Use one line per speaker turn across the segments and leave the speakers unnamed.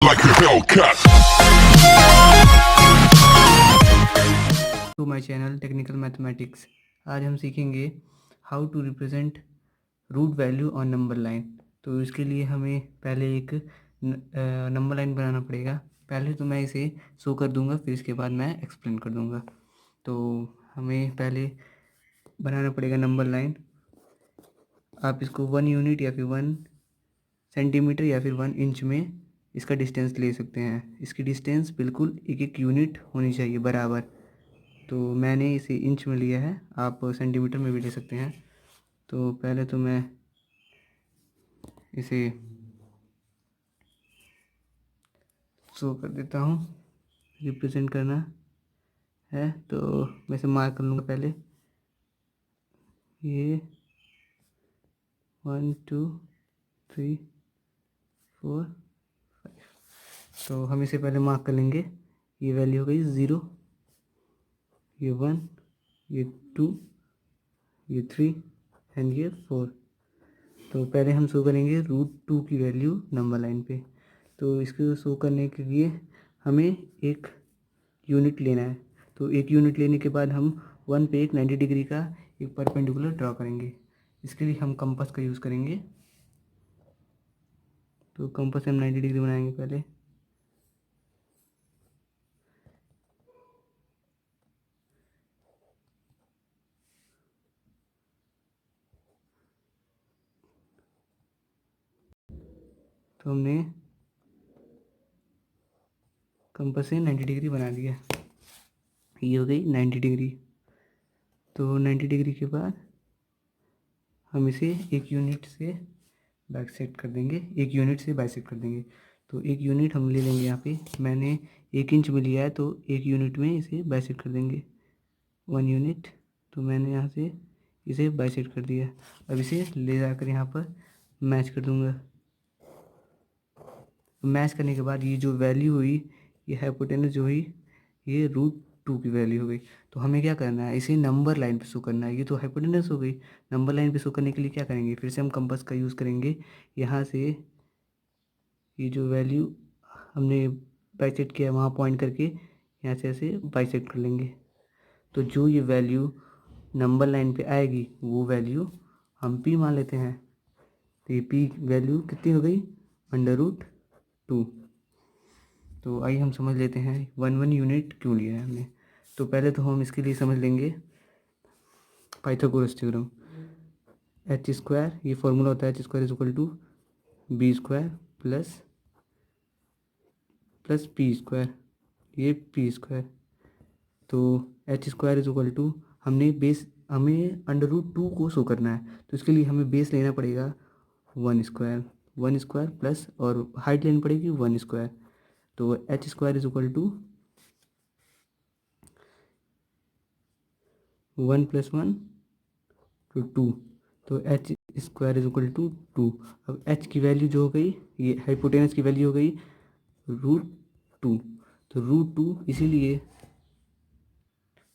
like a Hellcat.
To my channel technical mathematics. आज हम सीखेंगे how to represent root value on number line. तो इसके लिए हमें पहले एक नंबर लाइन बनाना पड़ेगा। पहले तो मैं इसे शो कर दूंगा, फिर इसके बाद मैं एक्सप्लेन कर दूंगा। तो हमें पहले बनाना पड़ेगा नंबर लाइन। आप इसको 1 यूनिट या फिर 1 सेंटीमीटर या फिर 1 इंच में इसका डिस्टेंस ले सकते हैं। इसकी डिस्टेंस बिल्कुल एक एक यूनिट होनी चाहिए बराबर। तो मैंने इसे इंच में लिया है, आप सेंटीमीटर में भी ले सकते हैं। तो पहले तो मैं इसे शो कर देता हूँ, रिप्रेजेंट करना है। तो मैं इसे मार्क कर लूँगा पहले। ये 1 2 3 4 5। तो हम इसे पहले मार्क कर लेंगे। ये वैल्यू हो गई 0, ये 1, ये 2, ये 3 एंड ये 4। तो पहले हम शो करेंगे √2 की वैल्यू नंबर लाइन पे। तो इसको शो करने के लिए हमें एक यूनिट लेना है। तो एक यूनिट लेने के बाद हम 1 पे एक 90 डिग्री का एक परपेंडिकुलर ड्रॉ करेंगे। इसके लिए हम कंपास का यूज़ करेंगे। तो कंपास से हम 90 डिग्री बनाएंगे पहले। तो हमने कंपास से 90 डिग्री बना दिया। ये हो गई 90 डिग्री। तो 90 डिग्री के बाद हम इसे एक यूनिट से बाइसेक्ट कर देंगे, एक यूनिट से बाइसेक्ट कर देंगे। तो एक यूनिट हम ले लेंगे। यहाँ पे मैंने 1 इंच में लिया है, तो एक यूनिट में इसे बाइसेक्ट कर देंगे 1 यूनिट। तो मैंने यहाँ से इसे बाइसेक्ट कर दिया। अब इसे ले जाकर यहाँ पर मैच कर दूँगा। मैच करने के बाद ये जो वैल्यू हुई, ये हाइपोटेनस जो हुई, ये √2 की वैल्यू हो गई। तो हमें क्या करना है, इसे नंबर लाइन पे शो करना है। ये तो हाइपोटेनस हो गई। नंबर लाइन पे शो करने के लिए क्या करेंगे, फिर से हम कंपास का यूज़ करेंगे। यहाँ से ये जो वैल्यू हमने बाइसेक्ट किया वहाँ पॉइंट करके यहाँ से ऐसे बाइसेक्ट कर लेंगे। तो जो ये वैल्यू नंबर लाइन पे आएगी वो वैल्यू हम पी मान लेते हैं। तो ये पी वैल्यू कितनी हो गई, √2। तो आइए हम समझ लेते हैं 1 यूनिट क्यों लिया है हमने। तो पहले तो हम इसके लिए समझ लेंगे पाइथागोरस थ्योरम। h², ये फॉर्मूला होता है h² = b² प्लस p², ये p²। तो h² हमें √2 को शो करना है। तो इसके लिए हमें बेस लेना पड़ेगा 1² प्लस, और हाइट लेनी पड़ेगी 1²। तो h² = 1 + 1 तो 2। तो h² = 2। अब h की वैल्यू जो हो गई, ये हाइपोटेनस की वैल्यू हो गई √2। तो √2 इसीलिए,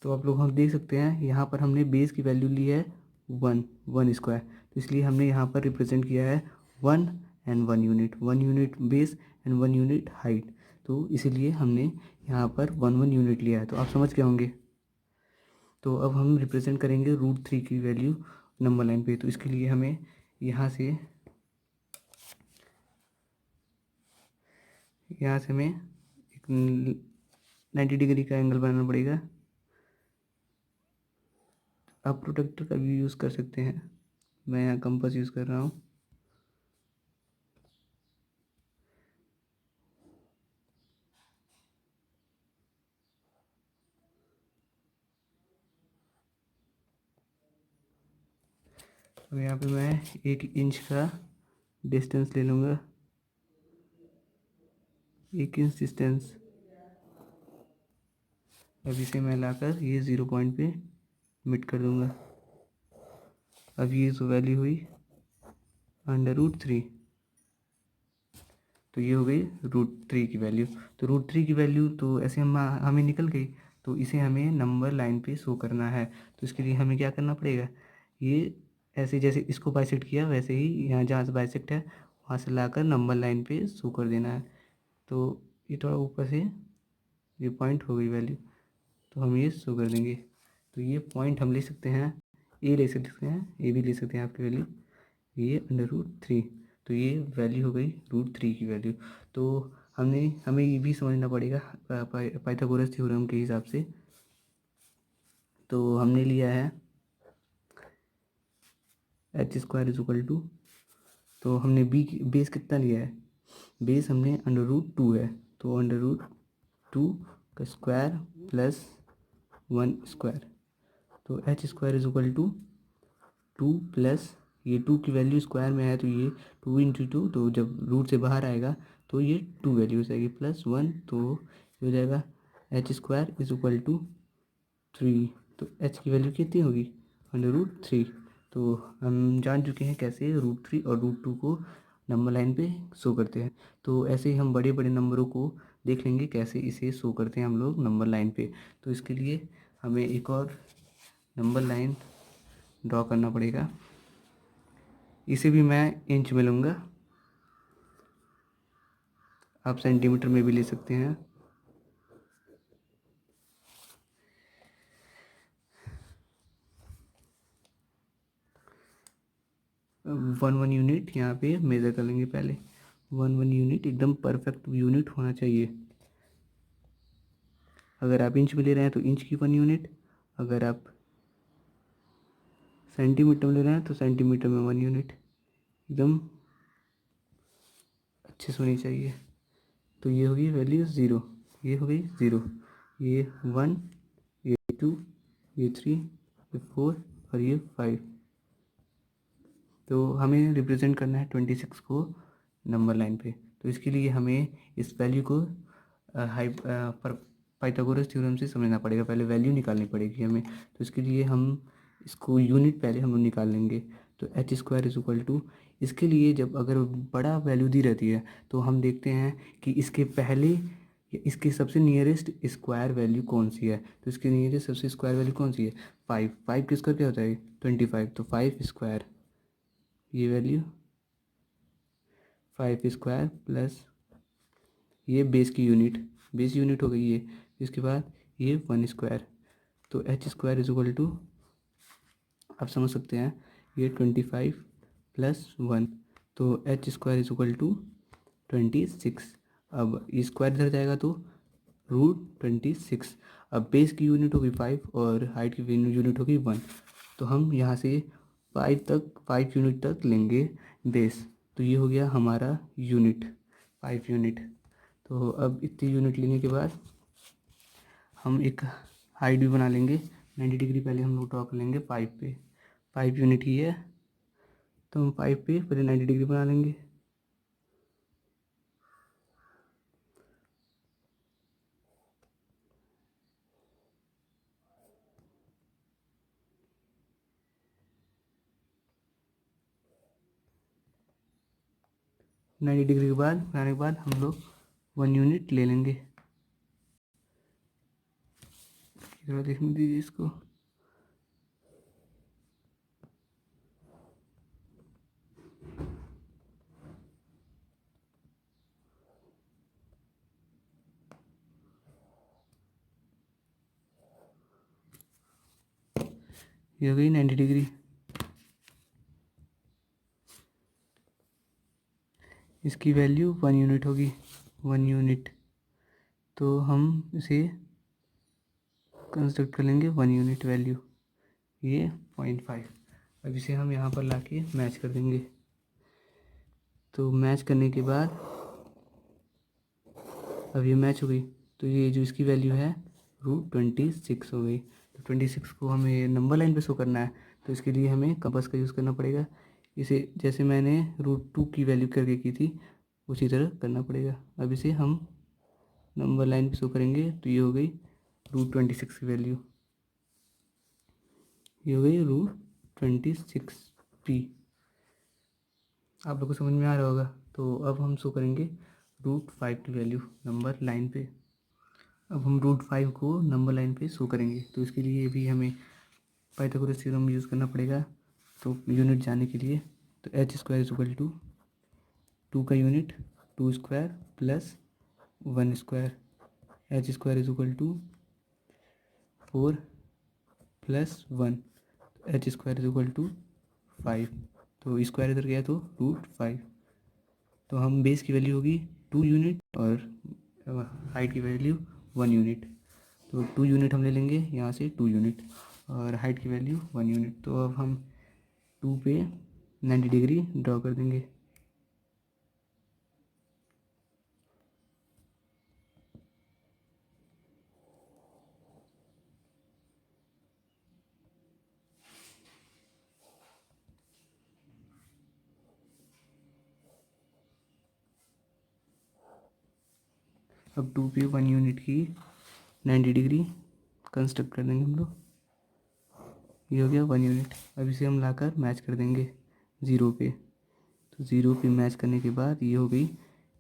तो आप लोग हम देख सकते हैं यहाँ पर हमने बेस की वैल्यू ली है 1² तो इसलिए हमने यहाँ पर रिप्रेजेंट किया है 1 and 1 unit, 1 unit base and 1 unit height. तो इसीलिए हमने यहाँ पर 1 यूनिट लिया है। तो आप समझ गए होंगे। तो अब हम रिप्रेजेंट करेंगे √3 की वैल्यू नंबर लाइन पे। तो इसके लिए हमें यहाँ से हमें एक 90 डिग्री का एंगल बनाना पड़ेगा। आप प्रोटेक्टर का भी यूज़ कर सकते हैं, मैं यहाँ कंपास यूज़ कर रहा हूँ। अब यहाँ पे मैं 1 इंच का डिस्टेंस ले लूँगा, 1 इंच डिस्टेंस। अब इसे मैं लाकर ये 0 पॉइंट पे मिट कर दूँगा। अब ये जो वैल्यू हुई √3, तो ये हो गई √3 की वैल्यू। तो √3 की वैल्यू तो ऐसे हमें निकल गई। तो इसे हमें नंबर लाइन पे शो करना है। तो इसके लिए हमें क्या करना पड़ेगा, ये ऐसे जैसे इसको बाइसेक्ट किया वैसे ही यहाँ जहाँ से बाइसेक्ट है वहाँ से लाकर नंबर लाइन पे शो कर देना है। तो ये थोड़ा ऊपर से ये पॉइंट हो गई वैल्यू, तो हम ये शो कर देंगे। तो ये पॉइंट हम ले सकते हैं, ए ले सकते हैं, ए भी ले सकते हैं आपकी वैल्यू, ये √3। तो ये वैल्यू हो गई √3 की वैल्यू। तो हमें ये भी समझना पड़ेगा पाइथागोरस थ्योरम के हिसाब से। तो हमने लिया है h² = तो हमने बेस कितना लिया है, बेस हमने √2 है, तो √2 का स्क्वायर प्लस 1 स्क्वायर, तो h² = 2 प्लस ये 2 की वैल्यू स्क्वायर में है, तो ये 2 × 2, तो जब रूट से बाहर आएगा तो ये 2 वैल्यू हो जाएगी प्लस 1, तो ये हो जाएगा h² = 3। तो h की वैल्यू कितनी होगी, √3। तो हम जान चुके हैं कैसे √3 और √2 को नंबर लाइन पे शो करते हैं। तो ऐसे ही हम बड़े बड़े नंबरों को देख लेंगे कैसे इसे शो करते हैं हम लोग नंबर लाइन पे। तो इसके लिए हमें एक और नंबर लाइन ड्रॉ करना पड़ेगा। इसे भी मैं इंच में लूँगा, आप सेंटीमीटर में भी ले सकते हैं। 1 यूनिट यहाँ पे मेज़र कर लेंगे पहले। 1 यूनिट एकदम परफेक्ट यूनिट होना चाहिए। अगर आप इंच में ले रहे हैं तो इंच की 1 यूनिट, अगर आप सेंटीमीटर में ले रहे हैं तो सेंटीमीटर में 1 यूनिट, एकदम अच्छे से होनी चाहिए। तो ये होगी वैल्यू 0, ये हो गई 0, ये 1, ये 2, ये 3, ये 4 और ये 5। तो हमें रिप्रेजेंट करना है 26 को नंबर लाइन पे। तो इसके लिए हमें इस वैल्यू को पाइथागोरस थ्योरम से समझना पड़ेगा, पहले वैल्यू निकालनी पड़ेगी हमें। तो इसके लिए हम इसको यूनिट पहले हम लोग निकाल लेंगे। तो h² = इसके लिए जब अगर बड़ा वैल्यू दी रहती है तो हम देखते हैं कि इसके पहले इसके सबसे नियरेस्ट स्क्वायर वैल्यू कौन सी है। तो इसके नियरेस्ट सबसे स्क्वायर वैल्यू कौन सी है, 5। 5 की स्क्वायर क्या होता है 25, तो 5 स्क्वायर, ये वैल्यू 5 स्क्वायर प्लस ये बेस की यूनिट, बेस यूनिट हो गई ये। इसके बाद ये 1 स्क्वायर, तो h² = आप समझ सकते हैं ये 25 प्लस 1, तो h² = 26। अब ये स्क्वायर इधर जाएगा तो √26। अब बेस की यूनिट होगी 5 और हाइट की यूनिट होगी 1, तो हम यहाँ से 5 यूनिट तक लेंगे बेस। तो ये हो गया हमारा यूनिट, 5 यूनिट। तो अब इतनी यूनिट लेने के बाद हम एक हाइट भी बना लेंगे 90 डिग्री, पहले हम लोग ड्रॉ कर लेंगे 5 पे। 5 यूनिट ही है तो हम 5 पे पहले 90 डिग्री बना लेंगे। नाइन्टी डिग्री के बाद बनाने के बाद हम लोग 1 यूनिट ले लेंगे। थोड़ा देखने दीजिए इसको। ये हो गई 90 डिग्री। इसकी वैल्यू 1 यूनिट होगी, 1 यूनिट। तो हम इसे कंस्ट्रक्ट कर लेंगे 1 यूनिट वैल्यू, ये 0.5। अब इसे हम यहाँ पर लाके मैच कर देंगे। तो मैच करने के बाद अब ये मैच हो गई, तो ये जो इसकी वैल्यू है √26 हो गई। तो 26 को हमें नंबर लाइन पे शो करना है, तो इसके लिए हमें कंपास का यूज़ करना पड़ेगा। इसे जैसे मैंने √2 की वैल्यू करके की थी उसी तरह करना पड़ेगा। अब इसे हम नंबर लाइन पे शो करेंगे, तो ये हो गई √26 की वैल्यू, ये हो गई √26p। आप लोग को समझ में आ रहा होगा। तो अब हम शो करेंगे √5 की वैल्यू नंबर लाइन पे। अब हम √5 को नंबर लाइन पे शो करेंगे, तो इसके लिए भी हमें पाइथागोरस थ्योरम यूज़ करना पड़ेगा। तो यूनिट जाने के लिए तो h² = 2 का unit 2 square plus 1 square, h square is equal to 4 plus 1, h square is equal to 5। तो स्क्वायर इधर गया तो √5। तो हम बेस की वैल्यू होगी 2 यूनिट और हाइट की वैल्यू 1 यूनिट। तो 2 यूनिट हम ले लेंगे यहाँ से, 2 यूनिट, और हाइट की वैल्यू 1 यूनिट। तो अब हम 2 पे 90 डिग्री ड्रॉ कर देंगे। अब 2 पे 1 यूनिट की 90 डिग्री कंस्ट्रक्ट कर देंगे हम लोग। ये हो गया 1 यूनिट। अब इसे हम लाकर मैच कर देंगे 0 पे। तो 0 पे मैच करने के बाद ये हो गई,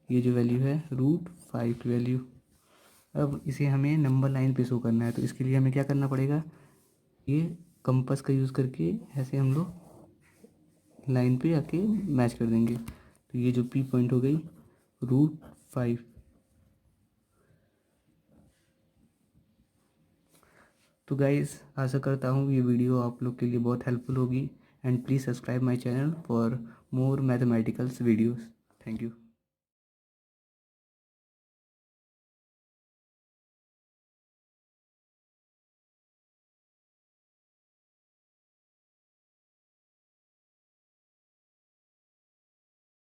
ये जो वैल्यू है √5 की वैल्यू। अब इसे हमें नंबर लाइन पे शो करना है, तो इसके लिए हमें क्या करना पड़ेगा, ये कंपास का यूज़ करके ऐसे हम लोग लाइन पे आके मैच कर देंगे। तो ये जो पी पॉइंट हो गई √5। तो गाइस आशा करता हूँ ये वीडियो आप लोग के लिए बहुत हेल्पफुल होगी, and please subscribe my channel for more mathematicals videos. Thank you.